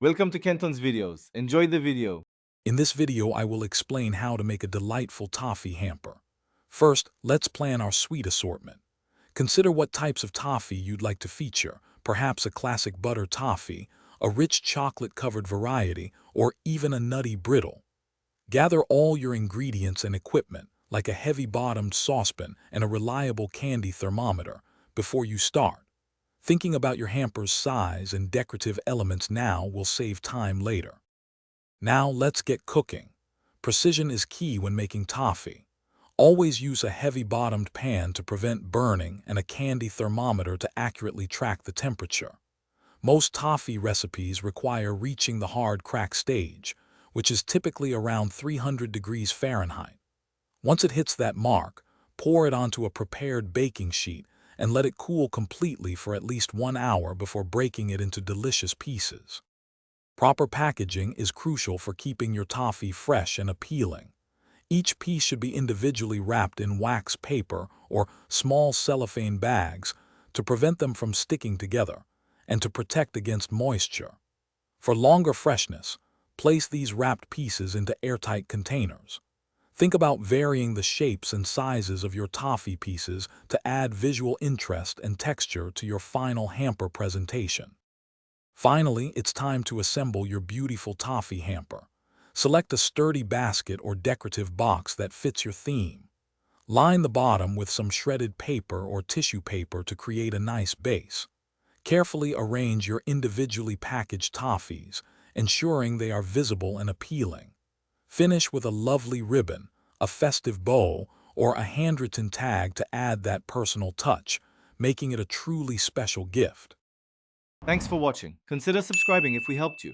Welcome to Kenton's videos. Enjoy the video. In this video, I will explain how to make a delightful toffee hamper. First, let's plan our sweet assortment. Consider what types of toffee you'd like to feature, perhaps a classic butter toffee, a rich chocolate-covered variety, or even a nutty brittle. Gather all your ingredients and equipment, like a heavy-bottomed saucepan and a reliable candy thermometer, before you start. Thinking about your hamper's size and decorative elements now will save time later. Now let's get cooking. Precision is key when making toffee. Always use a heavy-bottomed pan to prevent burning and a candy thermometer to accurately track the temperature. Most toffee recipes require reaching the hard crack stage, which is typically around 300 degrees Fahrenheit. Once it hits that mark, pour it onto a prepared baking sheet and let it cool completely for at least 1 hour before breaking it into delicious pieces. Proper packaging is crucial for keeping your toffee fresh and appealing. Each piece should be individually wrapped in wax paper or small cellophane bags to prevent them from sticking together and to protect against moisture. For longer freshness, place these wrapped pieces into airtight containers. Think about varying the shapes and sizes of your toffee pieces to add visual interest and texture to your final hamper presentation. Finally, it's time to assemble your beautiful toffee hamper. Select a sturdy basket or decorative box that fits your theme. Line the bottom with some shredded paper or tissue paper to create a nice base. Carefully arrange your individually packaged toffees, ensuring they are visible and appealing. Finish with a lovely ribbon, a festive bow, or a handwritten tag to add that personal touch, making it a truly special gift. Thanks for watching. Consider subscribing if we helped you.